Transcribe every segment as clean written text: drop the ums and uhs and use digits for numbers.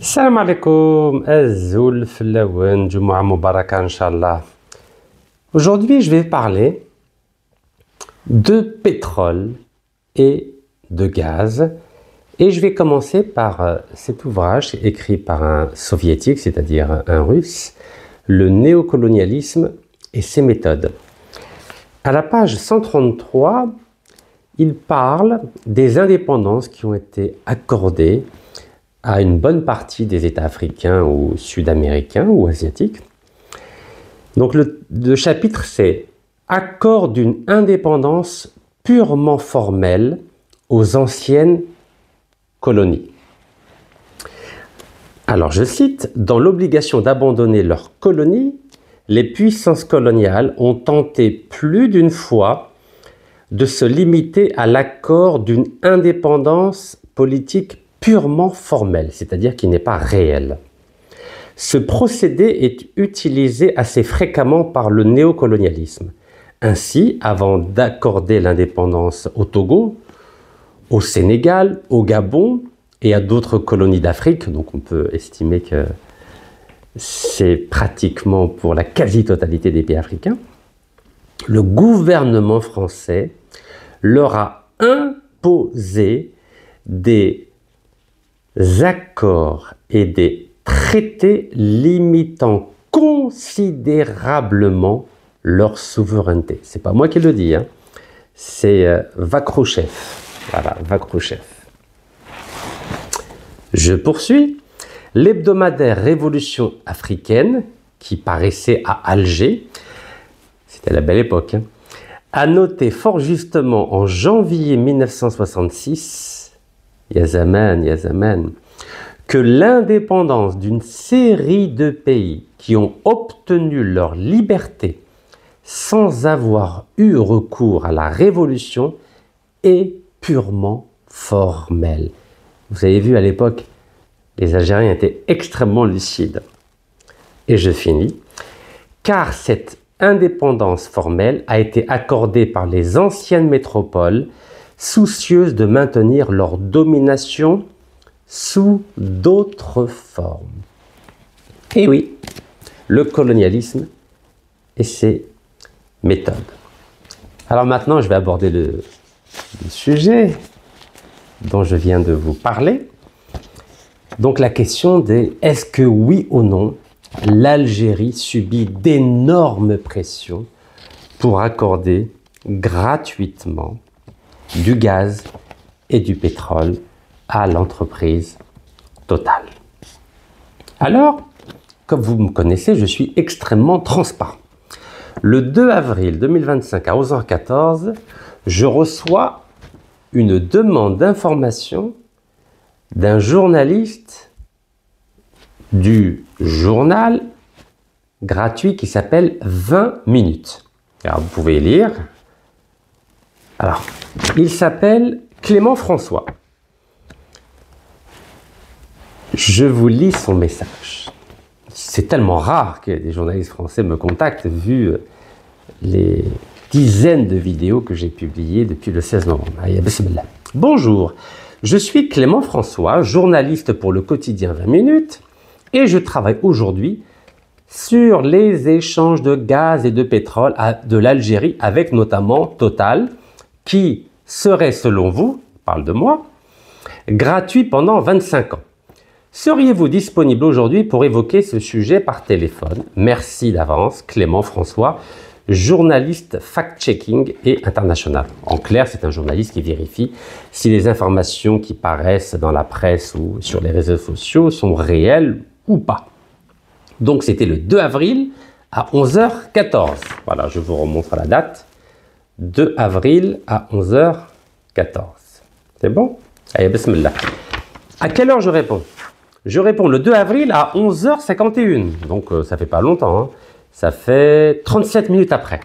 Salam alaikum, Azoul Flawen, Jumu'ah Mubaraka, Inch'Allah. Aujourd'hui, je vais parler de pétrole et de gaz. Et je vais commencer par cet ouvrage écrit par un soviétique, c'est-à-dire un russe, Le néocolonialisme et ses méthodes. À la page 133, il parle des indépendances qui ont été accordées à une bonne partie des États africains ou sud-américains ou asiatiques. Donc le chapitre, c'est « Accord d'une indépendance purement formelle aux anciennes colonies ». Alors je cite, « Dans l'obligation d'abandonner leurs colonies, les puissances coloniales ont tenté plus d'une fois de se limiter à l'accord d'une indépendance politique purement formelle, c'est-à-dire qui n'est pas réelle. Ce procédé est utilisé assez fréquemment par le néocolonialisme. Ainsi, avant d'accorder l'indépendance au Togo, au Sénégal, au Gabon et à d'autres colonies d'Afrique, donc on peut estimer que c'est pratiquement pour la quasi-totalité des pays africains, le gouvernement français leur a imposé des accords et des traités limitant considérablement leur souveraineté. C'est pas moi qui le dis, hein. C'est Vakrouchev. Voilà, Vakrouchev. Je poursuis. L'hebdomadaire Révolution africaine, qui paraissait à Alger, c'était la belle époque, hein, a noté fort justement en janvier 1966, Yazaman, que l'indépendance d'une série de pays qui ont obtenu leur liberté sans avoir eu recours à la révolution est purement formelle. Vous avez vu à l'époque, les Algériens étaient extrêmement lucides. Et je finis. Car cette indépendance formelle a été accordée par les anciennes métropoles soucieuses de maintenir leur domination sous d'autres formes. Et oui, le colonialisme et ses méthodes. Alors maintenant, je vais aborder le sujet dont je viens de vous parler. Donc la question de est-ce que oui ou non, l'Algérie subit d'énormes pressions pour accorder gratuitement du gaz et du pétrole à l'entreprise Total. Alors, comme vous me connaissez, je suis extrêmement transparent. Le 2 avril 2025 à 11h14, je reçois une demande d'information d'un journaliste du journal gratuit qui s'appelle 20 minutes. Alors, vous pouvez lire. Alors, il s'appelle Clément François. Je vous lis son message. C'est tellement rare que des journalistes français me contactent vu les dizaines de vidéos que j'ai publiées depuis le 16 novembre. Allez, bismillah. Bonjour, je suis Clément François, journaliste pour le quotidien 20 minutes et je travaille aujourd'hui sur les échanges de gaz et de pétrole de l'Algérie avec notamment Total qui serait selon vous, parle de moi, gratuit pendant 25 ans. Seriez-vous disponible aujourd'hui pour évoquer ce sujet par téléphone? Merci d'avance, Clément François, journaliste fact-checking et international. En clair, c'est un journaliste qui vérifie si les informations qui paraissent dans la presse ou sur les réseaux sociaux sont réelles ou pas. Donc, c'était le 2 avril à 11h14. Voilà, je vous remontre la date. 2 avril à 11h14. C'est bon? Allez, bismillah. À quelle heure je réponds? Je réponds le 2 avril à 11h51. Donc, ça fait pas longtemps, hein. Ça fait 37 minutes après.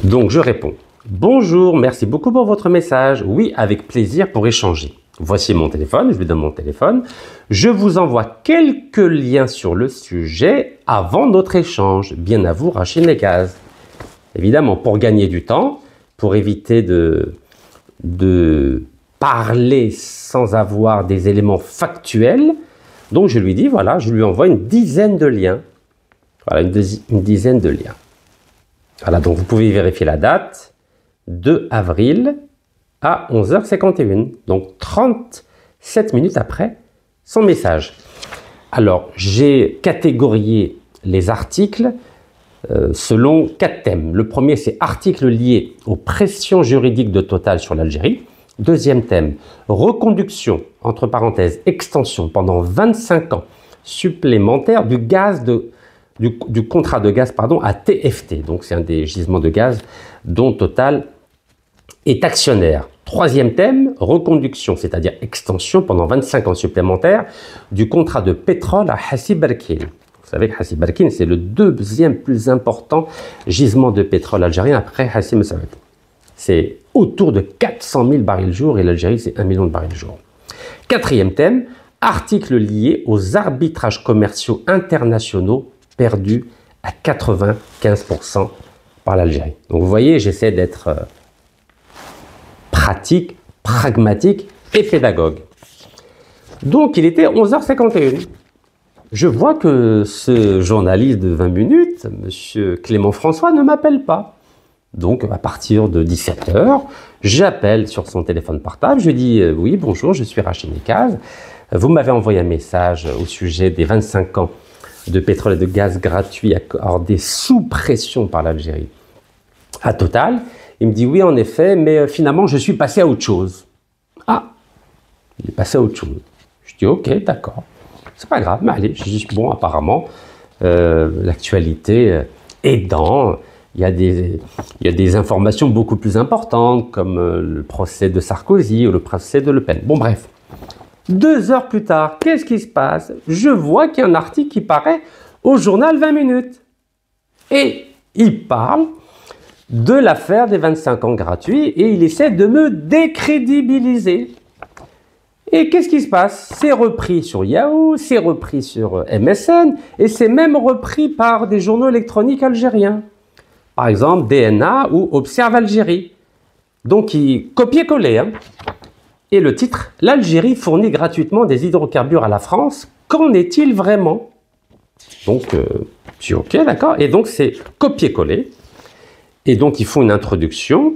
Donc, je réponds. Bonjour, merci beaucoup pour votre message. Oui, avec plaisir pour échanger. Voici mon téléphone, je lui donne mon téléphone. Je vous envoie quelques liens sur le sujet avant notre échange. Bien à vous, Rachid Nekaz. Évidemment, pour gagner du temps, pour éviter de parler sans avoir des éléments factuels. Donc je lui dis, voilà, je lui envoie une dizaine de liens. Voilà, une dizaine de liens. Voilà, donc vous pouvez vérifier la date, 2 avril à 11h51. Donc 37 minutes après son message. Alors, j'ai catégorié les articles selon 4 thèmes. Le premier, c'est articles liés aux pressions juridiques de Total sur l'Algérie. Deuxième thème, reconduction, entre parenthèses, extension pendant 25 ans supplémentaire du contrat de gaz à TFT. Donc, c'est un des gisements de gaz dont Total est actionnaire. Troisième thème, reconduction, c'est-à-dire extension pendant 25 ans supplémentaires du contrat de pétrole à Hassi Barkine. Vous savez que Hassi Barkine, c'est le deuxième plus important gisement de pétrole algérien après Hassi Messaoud. C'est autour de 400 000 barils jour et l'Algérie, c'est 1 million de barils jour. Quatrième thème, articles liés aux arbitrages commerciaux internationaux perdus à 95% par l'Algérie. Donc vous voyez, j'essaie d'être pratique, pragmatique et pédagogue. Donc il était 11h51. Je vois que ce journaliste de 20 minutes, M. Clément François, ne m'appelle pas. Donc à partir de 17h, j'appelle sur son téléphone portable, je lui dis « Oui, bonjour, je suis Rachid Nekaz. Vous m'avez envoyé un message au sujet des 25 ans de pétrole et de gaz gratuits accordés sous pression par l'Algérie à Total. » Il me dit « Oui, en effet, mais finalement, je suis passé à autre chose. » Ah, il est passé à autre chose. Je dis « Ok, d'accord. C'est pas grave, mais allez. » Je dis « Bon, apparemment, l'actualité aidant, il y a des informations beaucoup plus importantes, comme le procès de Sarkozy ou le procès de Le Pen. Bon, bref. 2 heures plus tard, qu'est-ce qui se passe? Je vois qu'il y a un article qui paraît au journal 20 minutes. Et il parle de l'affaire des 25 ans gratuits et il essaie de me décrédibiliser. Et qu'est-ce qui se passe? C'est repris sur Yahoo, c'est repris sur MSN et c'est même repris par des journaux électroniques algériens. Par exemple, DNA ou Observe Algérie. Donc, il copier-coller. Hein. Et le titre, l'Algérie fournit gratuitement des hydrocarbures à la France. Qu'en est-il vraiment? Donc, je dis ok, d'accord. Et donc, c'est copier-coller. Et donc, ils font une introduction.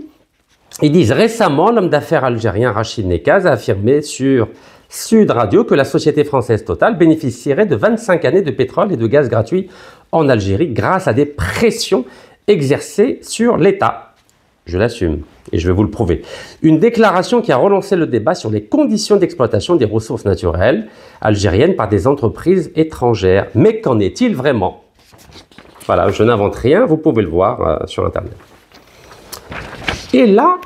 Ils disent récemment, l'homme d'affaires algérien Rachid Nekaz a affirmé sur Sud Radio que la société française Total bénéficierait de 25 années de pétrole et de gaz gratuits en Algérie grâce à des pressions exercées sur l'État. Je l'assume et je vais vous le prouver. Une déclaration qui a relancé le débat sur les conditions d'exploitation des ressources naturelles algériennes par des entreprises étrangères. Mais qu'en est-il vraiment? Voilà, je n'invente rien, vous pouvez le voir sur Internet. Et là,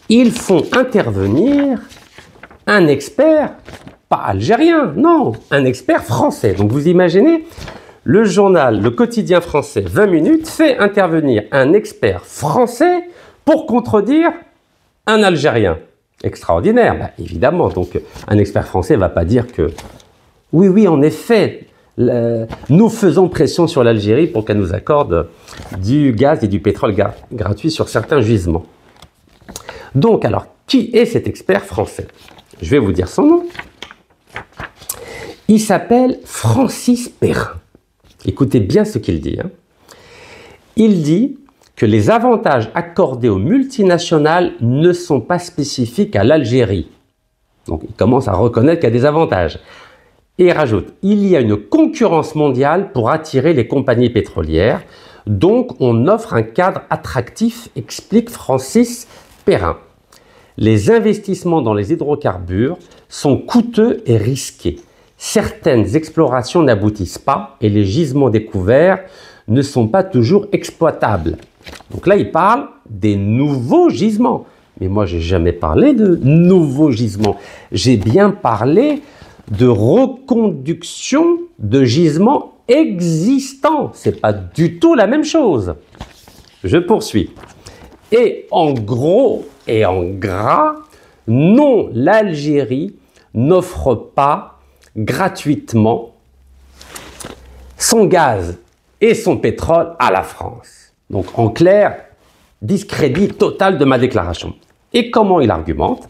ils font intervenir un expert, pas algérien, non, un expert français. Donc vous imaginez, le journal, le quotidien français, 20 minutes, fait intervenir un expert français pour contredire un Algérien. Extraordinaire, bah, évidemment. Donc un expert français ne va pas dire que oui, en effet, nous faisons pression sur l'Algérie pour qu'elle nous accorde du gaz et du pétrole gratuit sur certains gisements. Donc, alors, qui est cet expert français? Je vais vous dire son nom. Il s'appelle Francis Perrin. Écoutez bien ce qu'il dit. Hein. Il dit que les avantages accordés aux multinationales ne sont pas spécifiques à l'Algérie. Donc, il commence à reconnaître qu'il y a des avantages. Et il rajoute, il y a une concurrence mondiale pour attirer les compagnies pétrolières, donc on offre un cadre attractif, explique Francis Perrin. Les investissements dans les hydrocarbures sont coûteux et risqués. Certaines explorations n'aboutissent pas et les gisements découverts ne sont pas toujours exploitables. Donc là, il parle des nouveaux gisements. Mais moi, je n'ai jamais parlé de nouveaux gisements. J'ai bien parlé de reconduction de gisements existants. Ce n'est pas du tout la même chose. Je poursuis. Et en gros et en gras, non, l'Algérie n'offre pas gratuitement son gaz et son pétrole à la France. Donc en clair, discrédit total de ma déclaration. Et comment il argumente?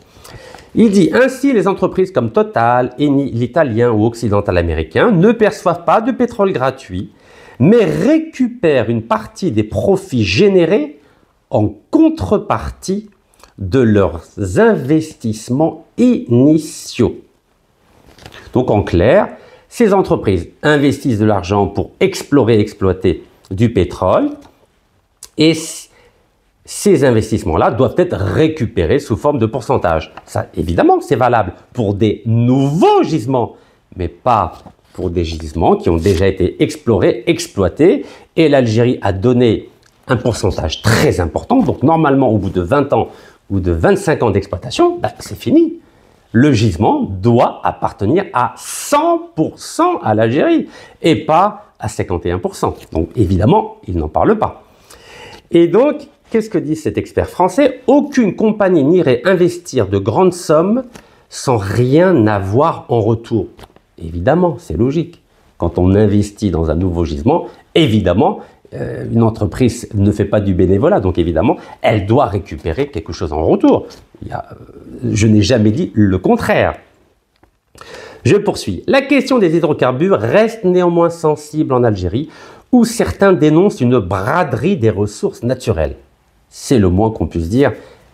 Il dit ainsi les entreprises comme Total, Eni, l'italien ou occidental américain ne perçoivent pas de pétrole gratuit, mais récupèrent une partie des profits générés en contrepartie de leurs investissements initiaux. Donc en clair, ces entreprises investissent de l'argent pour explorer et exploiter du pétrole et ces investissements-là doivent être récupérés sous forme de pourcentage. Ça, évidemment, c'est valable pour des nouveaux gisements, mais pas pour des gisements qui ont déjà été explorés, exploités. Et l'Algérie a donné un pourcentage très important. Donc, normalement, au bout de 20 ans ou de 25 ans d'exploitation, c'est fini. Le gisement doit appartenir à 100% à l'Algérie et pas à 51%. Donc, évidemment, il n'en parle pas. Et donc, qu'est-ce que dit cet expert français? Aucune compagnie n'irait investir de grandes sommes sans rien avoir en retour. Évidemment, c'est logique. Quand on investit dans un nouveau gisement, évidemment, une entreprise ne fait pas du bénévolat, donc évidemment, elle doit récupérer quelque chose en retour. Je n'ai jamais dit le contraire. Je poursuis. La question des hydrocarbures reste néanmoins sensible en Algérie, où certains dénoncent une braderie des ressources naturelles. C'est le moins qu'on puisse dire,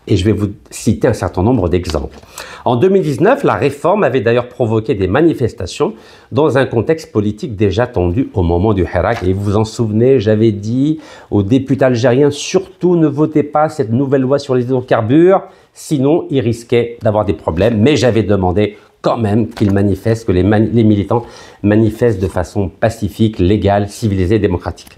et je vais vous citer un certain nombre d'exemples. En 2019, la réforme avait d'ailleurs provoqué des manifestations dans un contexte politique déjà tendu au moment du Hirak. Et vous vous en souvenez, j'avais dit aux députés algériens, surtout ne votez pas cette nouvelle loi sur les hydrocarbures, sinon ils risquaient d'avoir des problèmes. Mais j'avais demandé quand même qu'ils manifestent, que les militants manifestent de façon pacifique, légale, civilisée, démocratique.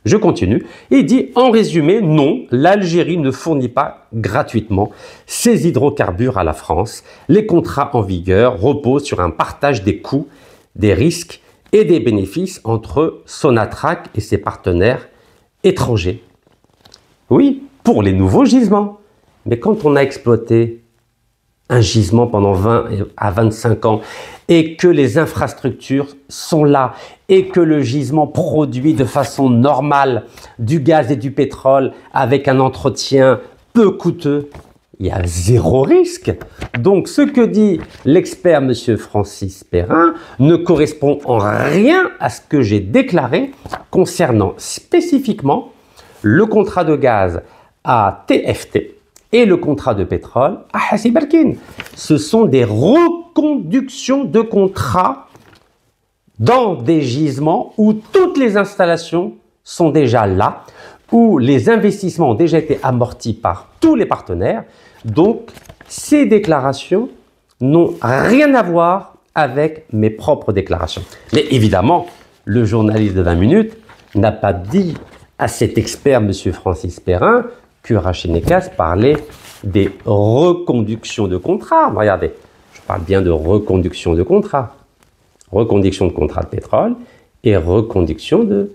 Je continue. Il dit, en résumé, non, l'Algérie ne fournit pas gratuitement ses hydrocarbures à la France. Les contrats en vigueur reposent sur un partage des coûts, des risques et des bénéfices entre Sonatrach et ses partenaires étrangers. Oui, pour les nouveaux gisements. Mais quand on a exploité un gisement pendant 20 à 25 ans et que les infrastructures sont là et que le gisement produit de façon normale du gaz et du pétrole avec un entretien peu coûteux, il y a zéro risque. Donc ce que dit l'expert M. Francis Perrin ne correspond en rien à ce que j'ai déclaré concernant spécifiquement le contrat de gaz à TFT et le contrat de pétrole à Hassi Barkine. Ce sont des reconductions de contrats dans des gisements où toutes les installations sont déjà là, où les investissements ont déjà été amortis par tous les partenaires. Donc, ces déclarations n'ont rien à voir avec mes propres déclarations. Mais évidemment, le journaliste de 20 minutes n'a pas dit à cet expert, M. Francis Perrin, que Rachid Nekas parlait des reconductions de contrats. Regardez, je parle bien de reconduction de contrats. Reconduction de contrats de pétrole et reconduction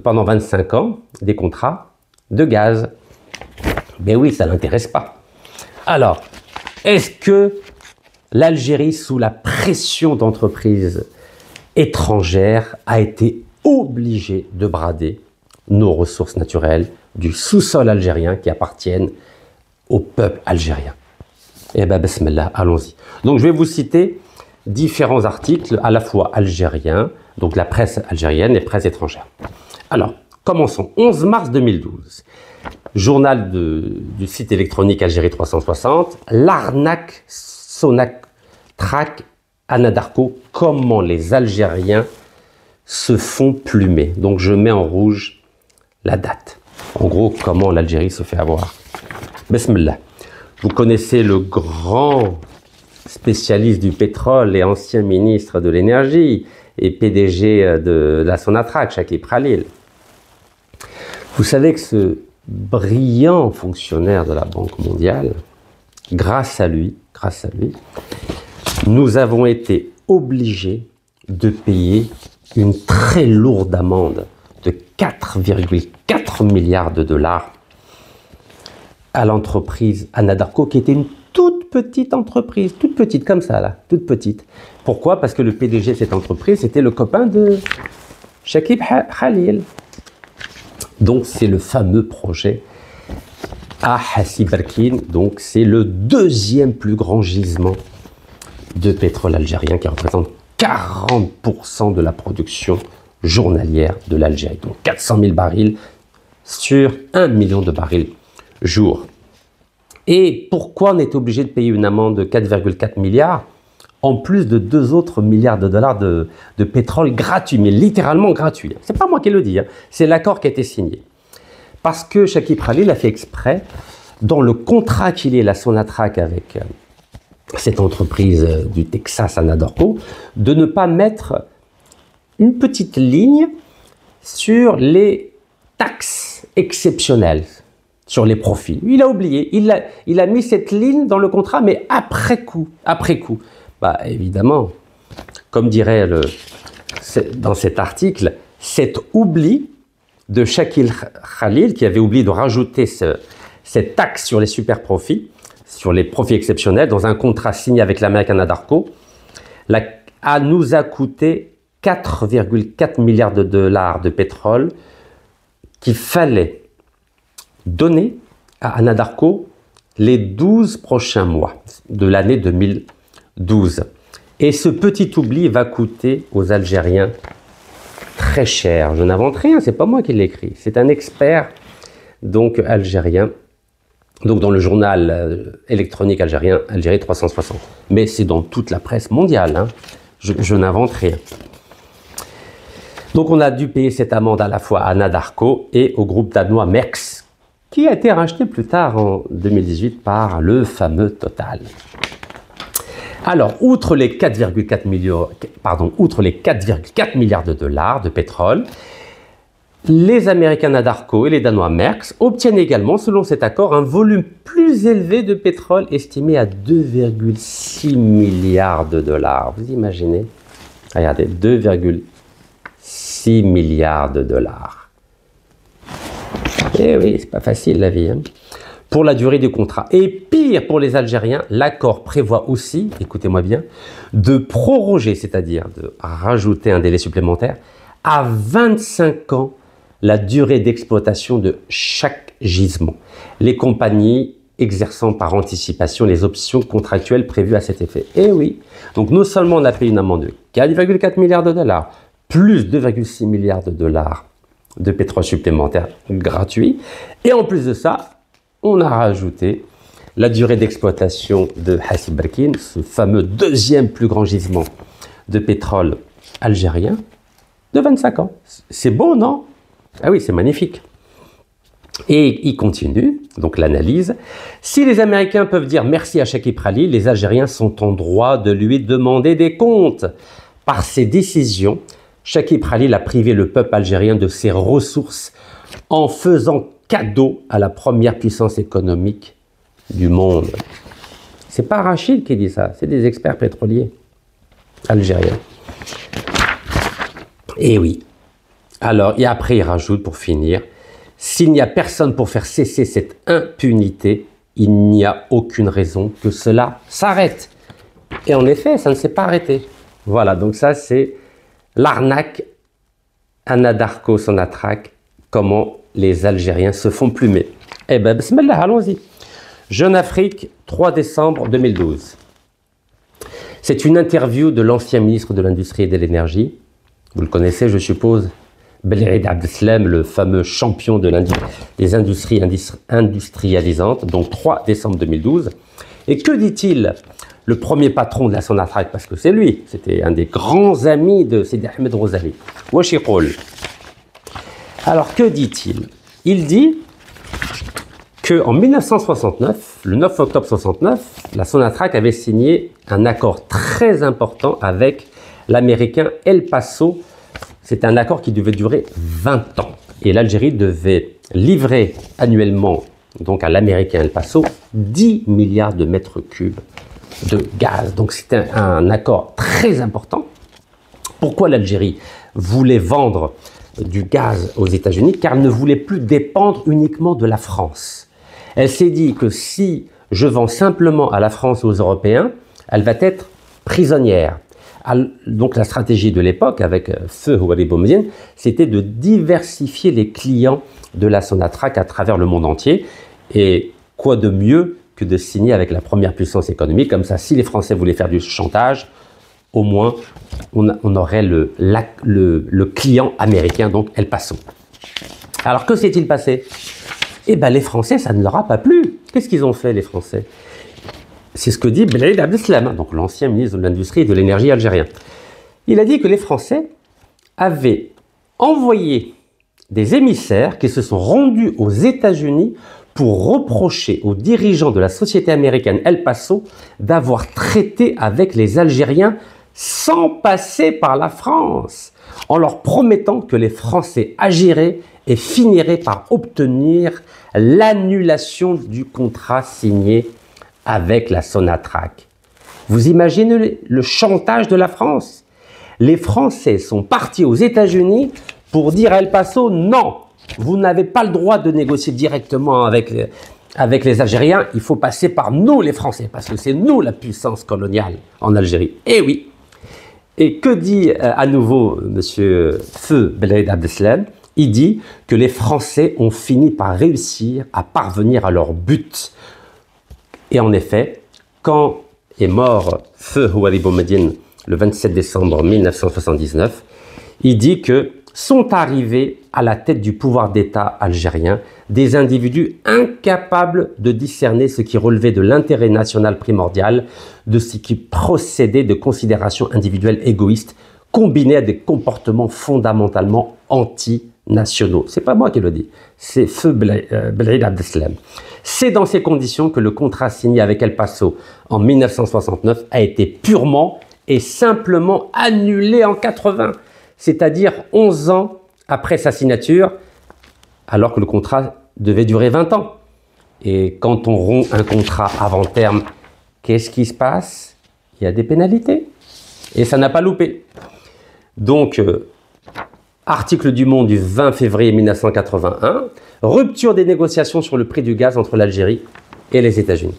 pendant 25 ans des contrats de gaz. Ben oui, ça ne l'intéresse pas. Alors, est-ce que l'Algérie, sous la pression d'entreprises étrangères, a été obligée de brader nos ressources naturelles du sous-sol algérien qui appartiennent au peuple algérien? Eh bien, bismillah, allons-y. Donc, je vais vous citer différents articles, à la fois algériens, donc la presse algérienne et presse étrangère. Alors, commençons. 11 mars 2012, journal du site électronique Algérie 360, l'arnaque Sonatrach Anadarko, comment les Algériens se font plumer. Donc, je mets en rouge la date. En gros, comment l'Algérie se fait avoir. Bismillah. Vous connaissez le grand spécialiste du pétrole et ancien ministre de l'énergie et PDG de la Sonatrach, Chakib Khalil. Vous savez que ce brillant fonctionnaire de la Banque mondiale, grâce à lui, nous avons été obligés de payer une très lourde amende de 4,4 milliards de dollars à l'entreprise Anadarko, qui était une toute petite entreprise, toute petite comme ça là, toute petite. Pourquoi? Parce que le PDG de cette entreprise était le copain de Chakib Khalil. Donc c'est le fameux projet à Hassi Barkine. Donc c'est le deuxième plus grand gisement de pétrole algérien qui représente 40% de la production journalière de l'Algérie. Donc 400 000 barils sur 1 million de barils jour. Et pourquoi on est obligé de payer une amende de 4,4 milliards en plus de 2 autres milliards de dollars de pétrole gratuit, mais littéralement gratuit. C'est pas moi qui le dis, hein. C'est l'accord qui a été signé. Parce que Shakib Khalil a fait exprès, dans le contrat qu'il est la Sonatrach avec cette entreprise du Texas Anadarko, de ne pas mettre une petite ligne sur les taxes exceptionnelles, sur les profits. Il a oublié, il a mis cette ligne dans le contrat, mais après coup. Bah, évidemment, comme dirait dans cet article, cet oubli de Shakib Khalil, qui avait oublié de rajouter cette taxe sur les super profits, sur les profits exceptionnels, dans un contrat signé avec l'American Anadarko, nous a coûté 4,4 milliards de dollars de pétrole qu'il fallait donner à Anadarko les 12 prochains mois de l'année 2012. Et ce petit oubli va coûter aux Algériens très cher. Je n'invente rien, c'est pas moi qui l'écris. C'est un expert donc algérien, donc dans le journal électronique algérien, Algérie 360. Mais c'est dans toute la presse mondiale, hein. Je n'invente rien. Donc on a dû payer cette amende à la fois à Anadarko et au groupe danois Maersk, qui a été racheté plus tard en 2018 par le fameux Total. Alors, outre les 4,4 milliards de dollars de pétrole, les Américains Anadarko et les Danois Maersk obtiennent également, selon cet accord, un volume plus élevé de pétrole estimé à 2,6 milliards de dollars. Vous imaginez? Regardez, 2,6 milliards de dollars. Eh oui, c'est pas facile la vie, hein. Pour la durée du contrat. Et pire pour les Algériens, l'accord prévoit aussi, écoutez-moi bien, de proroger, c'est-à-dire de rajouter un délai supplémentaire, à 25 ans la durée d'exploitation de chaque gisement. Les compagnies exerçant par anticipation les options contractuelles prévues à cet effet. Et oui, donc non seulement on a payé une amende de 4,4 milliards de dollars, plus 2,6 milliards de dollars de pétrole supplémentaire gratuit, et en plus de ça, on a rajouté la durée d'exploitation de Hassi Barkine, ce fameux deuxième plus grand gisement de pétrole algérien, de 25 ans. C'est beau, non? Ah oui, c'est magnifique. Et il continue, donc l'analyse. Si les Américains peuvent dire merci à Shakib Khalil, les Algériens sont en droit de lui demander des comptes. Par ses décisions, Shakib Khalil a privé le peuple algérien de ses ressources en faisant cadeau à la première puissance économique du monde. C'est pas Rachid qui dit ça, c'est des experts pétroliers algériens. Et oui. Alors, et après il rajoute pour finir, s'il n'y a personne pour faire cesser cette impunité, il n'y a aucune raison que cela s'arrête. Et en effet, ça ne s'est pas arrêté. Voilà, donc ça c'est l'arnaque Anadarko Sonatrach, comment les Algériens se font plumer. Eh bien, bismillah, allons-y. Jeune Afrique, 3 décembre 2012. C'est une interview de l'ancien ministre de l'Industrie et de l'Énergie. Vous le connaissez, je suppose, Belrhid Abdeslam, le fameux champion des industries industrialisantes, donc 3 décembre 2012. Et que dit-il, le premier patron de la Sonatrach, parce que c'est lui, c'était un des grands amis de Sidi Ahmed Rosali. Wesh yaqul. Alors, que dit-il? Il dit qu'en 1969, le 9 octobre 69, la Sonatrach avait signé un accord très important avec l'américain El Paso. C'était un accord qui devait durer 20 ans. Et l'Algérie devait livrer annuellement, donc à l'américain El Paso, 10 milliards de mètres cubes de gaz. Donc c'était un accord très important. Pourquoi l'Algérie voulait vendre du gaz aux États-Unis? Car elle ne voulait plus dépendre uniquement de la France. Elle s'est dit que si je vends simplement à la France et aux Européens, elle va être prisonnière. Donc la stratégie de l'époque, avec Feu Houari Boumediene, c'était de diversifier les clients de la Sonatrach à travers le monde entier. Et Quoi de mieux que de signer avec la première puissance économique? Comme ça, si les Français voulaient faire du chantage, au moins, on aurait le client américain, donc El Paso. Alors, que s'est-il passé? Eh bien, les Français, ça ne leur a pas plu. Qu'est-ce qu'ils ont fait, les Français? C'est ce que dit Blahid Abdeslam, donc l'ancien ministre de l'Industrie et de l'Énergie algérien. Il a dit que les Français avaient envoyé des émissaires qui se sont rendus aux États-Unis pour reprocher aux dirigeants de la société américaine El Paso d'avoir traité avec les Algériens sans passer par la France, en leur promettant que les Français agiraient et finiraient par obtenir l'annulation du contrat signé avec la Sonatrach. Vous imaginez le chantage de la France? Les Français sont partis aux États-Unis pour dire à El Paso, non, vous n'avez pas le droit de négocier directement avec les Algériens, il faut passer par nous les Français, parce que c'est nous la puissance coloniale en Algérie. Eh oui. Et que dit à nouveau monsieur Feu Blahid Abdeslam? Il dit que les Français ont fini par réussir à parvenir à leur but. Et en effet, quand est mort Feu Houari Boumediene le 27 décembre 1979, il dit que sont arrivés à la tête du pouvoir d'État algérien des individus incapables de discerner ce qui relevait de l'intérêt national primordial, de ce qui procédait de considérations individuelles égoïstes, combinées à des comportements fondamentalement anti-nationaux. C'est pas moi qui le dis, c'est Feu Blahid Abdeslam. C'est dans ces conditions que le contrat signé avec El Paso en 1969 a été purement et simplement annulé en 80, c'est-à-dire 11 ans après sa signature, alors que le contrat devait durer 20 ans. Et quand on rompt un contrat avant terme, qu'est-ce qui se passe? Il y a des pénalités. Et ça n'a pas loupé. Donc, article du Monde du 20 février 1981, rupture des négociations sur le prix du gaz entre l'Algérie et les États-Unis.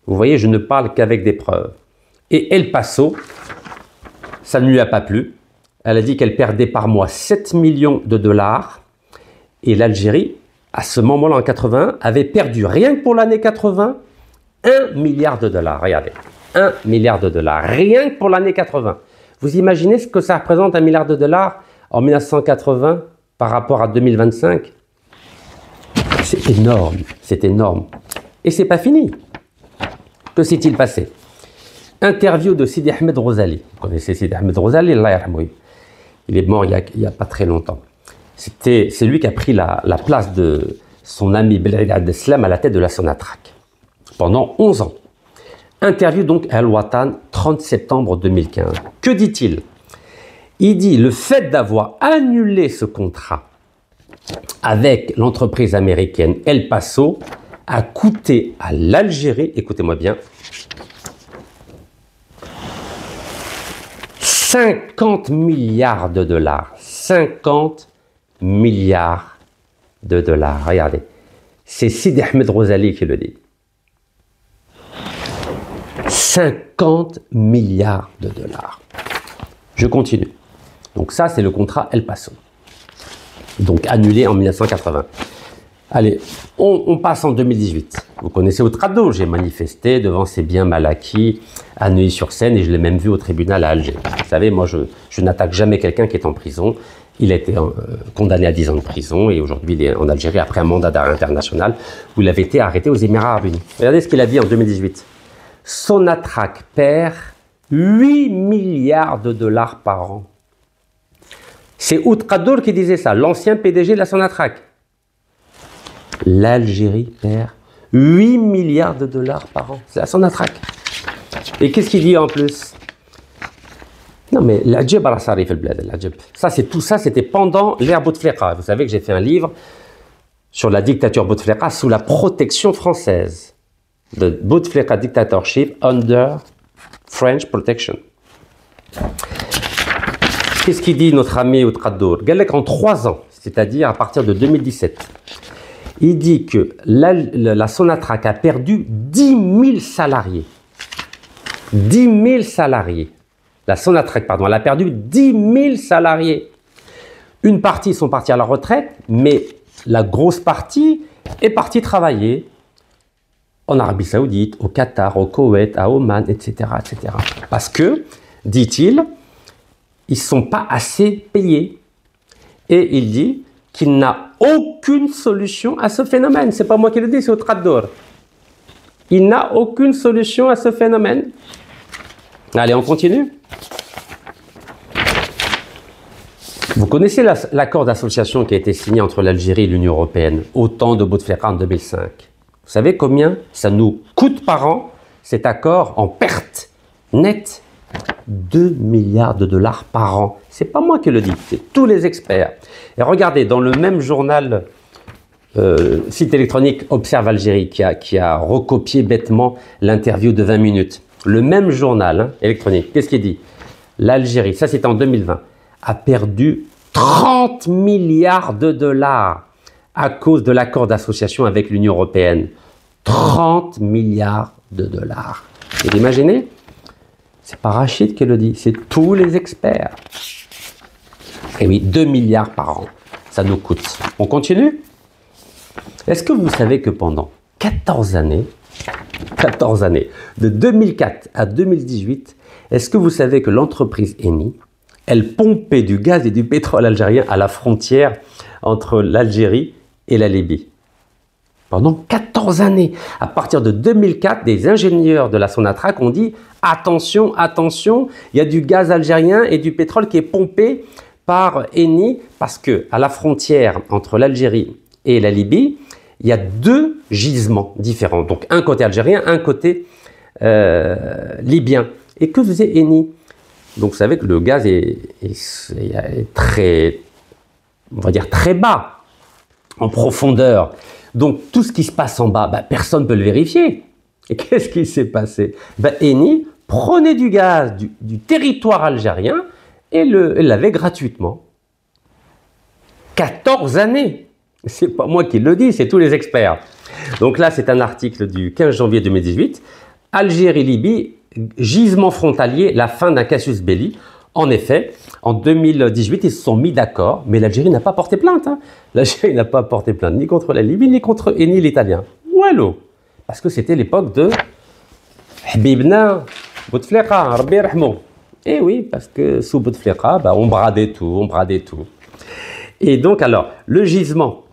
Vous voyez, je ne parle qu'avec des preuves. Et El Paso, ça ne lui a pas plu. Elle a dit qu'elle perdait par mois 7 millions de dollars. Et l'Algérie, à ce moment-là, en 81, avait perdu, rien que pour l'année 80, 1 milliard de dollars. Regardez, 1 milliard de dollars, rien que pour l'année 80. Vous imaginez ce que ça représente, 1 milliard de dollars en 1980 par rapport à 2025? C'est énorme, c'est énorme. Et c'est pas fini. Que s'est-il passé? Interview de Sidi Ahmed Rosali. Vous connaissez Sidi Ahmed Rosali, Allah yarhamou. Il est mort il y a pas très longtemps. C'est lui qui a pris la place de son ami Blahid Abdeslam à la tête de la Sonatrach pendant 11 ans. Interview donc à Al-Watan, 30 septembre 2015. Que dit-il? Il dit le fait d'avoir annulé ce contrat avec l'entreprise américaine El Paso a coûté à l'Algérie, écoutez-moi bien, 50 milliards de dollars. 50 milliards de dollars. Regardez, c'est Sidi Ahmed Rosali qui le dit. 50 milliards de dollars. Je continue. Donc ça, c'est le contrat El Paso. Donc annulé en 1980. Allez, on passe en 2018. Vous connaissez Outrado, j'ai manifesté devant ces biens mal acquis à Neuilly-sur-Seine et je l'ai même vu au tribunal à Alger. Vous savez, moi, je n'attaque jamais quelqu'un qui est en prison. Il a été condamné à 10 ans de prison et aujourd'hui, il est en Algérie après un mandat d'arrêt international où il avait été arrêté aux Émirats Arabes Unis. Regardez ce qu'il a dit en 2018. Sonatrach perd 8 milliards de dollars par an. C'est Outrado qui disait ça, l'ancien PDG de la Sonatrach. L'Algérie perd 8 milliards de dollars par an. C'est la Sonatrach. Et qu'est-ce qu'il dit en plus? Non mais l'Adjeb al-Asari fait le bled, l'Adjeb. Ça, c'est tout ça, c'était pendant l'ère Bouteflika. Vous savez que j'ai fait un livre sur la dictature Bouteflika sous la protection française. The Bouteflika dictatorship under French protection. Qu'est-ce qu'il dit notre ami Outradour? Galek en 3 ans, c'est-à-dire à partir de 2017. Il dit que la Sonatrach a perdu 10 000 salariés. 10 000 salariés. La Sonatrach, pardon, elle a perdu 10 000 salariés. Une partie sont partis à la retraite, mais la grosse partie est partie travailler en Arabie Saoudite, au Qatar, au Koweït, à Oman, etc., etc. Parce que, dit-il, ils ne sont pas assez payés. Et il dit qu'il n'a aucune solution à ce phénomène. Ce n'est pas moi qui le dis, c'est au Trador. Il n'a aucune solution à ce phénomène. Allez, on continue. Vous connaissez l'accord d'association qui a été signé entre l'Algérie et l'Union européenne au temps de Bouteflika en 2005. Vous savez combien ça nous coûte par an, cet accord en perte nette? 2 milliards de dollars par an. C'est pas moi qui le dis, c'est tous les experts. Et regardez, dans le même journal, site électronique Observe Algérie, qui a recopié bêtement l'interview de 20 minutes. Le même journal électronique, qu'est-ce qu'il dit? L'Algérie, ça c'était en 2020, a perdu 30 milliards de dollars à cause de l'accord d'association avec l'Union européenne. 30 milliards de dollars. Vous imaginez? C'est pas Rachid qui le dit, c'est tous les experts. Et oui, 2 milliards par an, ça nous coûte. On continue? Est-ce que vous savez que pendant 14 années, de 2004 à 2018, est-ce que vous savez que l'entreprise Eni, elle pompait du gaz et du pétrole algérien à la frontière entre l'Algérie et la Libye? Pendant 14 années. À partir de 2004, des ingénieurs de la Sonatrach ont dit « Attention, attention, il y a du gaz algérien et du pétrole qui est pompé par Eni parce qu'à la frontière entre l'Algérie et la Libye, il y a 2 gisements différents. Donc un côté algérien, un côté libyen. Et que faisait Eni? Donc vous savez que le gaz est très, on va dire très bas en profondeur. Donc tout ce qui se passe en bas, personne ne peut le vérifier. Et qu'est-ce qui s'est passé? Eni prenait du gaz du territoire algérien et l'avait gratuitement. 14 années. C'est pas moi qui le dis, c'est tous les experts. Donc là, c'est un article du 15 janvier 2018. Algérie-Libye, gisement frontalier, la fin d'un casus belli. En effet, en 2018, ils se sont mis d'accord, mais l'Algérie n'a pas porté plainte. L'Algérie n'a pas porté plainte ni contre la Libye, ni contre Eni, l'Italien. Wallo. Parce que c'était l'époque de Habibna Bouteflika, Rabbi Rahmou. Et oui, parce que sous Bouteflika, on bradait tout, Et donc alors, le gisement,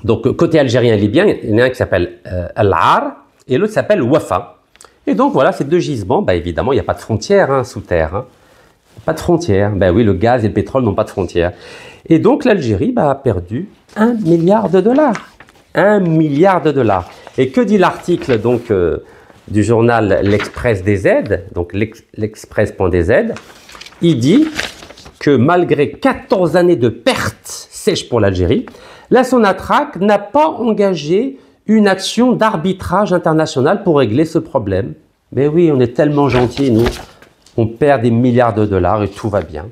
donc côté algérien et libyen, il y en a un qui s'appelle Al-Ar et l'autre s'appelle Wafa. Et donc voilà, ces 2 gisements, évidemment, il n'y a pas de frontière sous terre. Pas de frontière. Oui, le gaz et le pétrole n'ont pas de frontière. Et donc l'Algérie a perdu 1 milliard de dollars. 1 milliard de dollars. Et que dit l'article donc du journal L'Express des aides, donc l'Express.dz? Il dit que malgré 14 années de pertes sèches pour l'Algérie, la Sonatrach n'a pas engagé une action d'arbitrage international pour régler ce problème. Mais oui, on est tellement gentils, nous. On perd des milliards de dollars et tout va bien.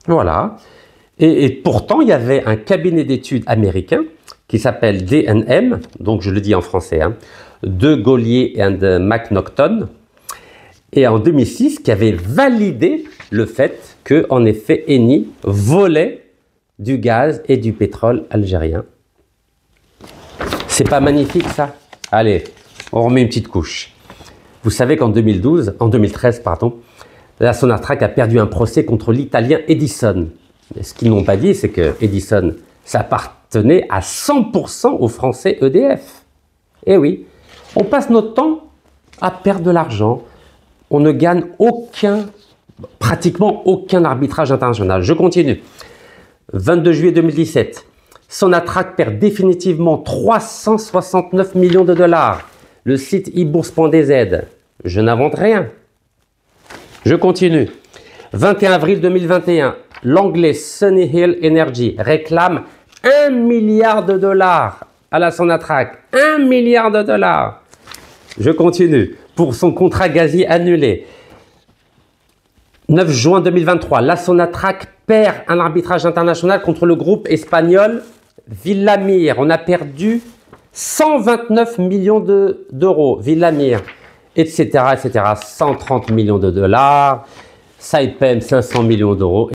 Voilà. Et pourtant, il y avait un cabinet d'études américain qui s'appelle D&M, donc je le dis en français, De Gaulier and McNaughton, et en 2006, qui avait validé le fait que, en effet, Eni volait du gaz et du pétrole algérien. C'est pas magnifique, ça? Allez, on remet une petite couche. Vous savez qu'en 2013, la Sonatrach a perdu un procès contre l'italien Edison. Mais ce qu'ils n'ont pas dit, c'est que Edison, ça appartenait à 100% au français EDF. Eh oui, on passe notre temps à perdre de l'argent. On ne gagne pratiquement aucun arbitrage international. Je continue. 22 juillet 2017, Sonatrach perd définitivement 369 millions de dollars. Le site e-bourse.dz. Je n'invente rien. Je continue. 21 avril 2021, l'anglais Sunny Hill Energy réclame 1 milliard de dollars à la Sonatrach. 1 milliard de dollars. Je continue. Pour son contrat gazier annulé. 9 juin 2023, la Sonatrach perd un arbitrage international contre le groupe espagnol Villamir. On a perdu 129 millions d'euros. Villamir, etc., etc. 130 millions de dollars. Saipem, 500 millions d'euros.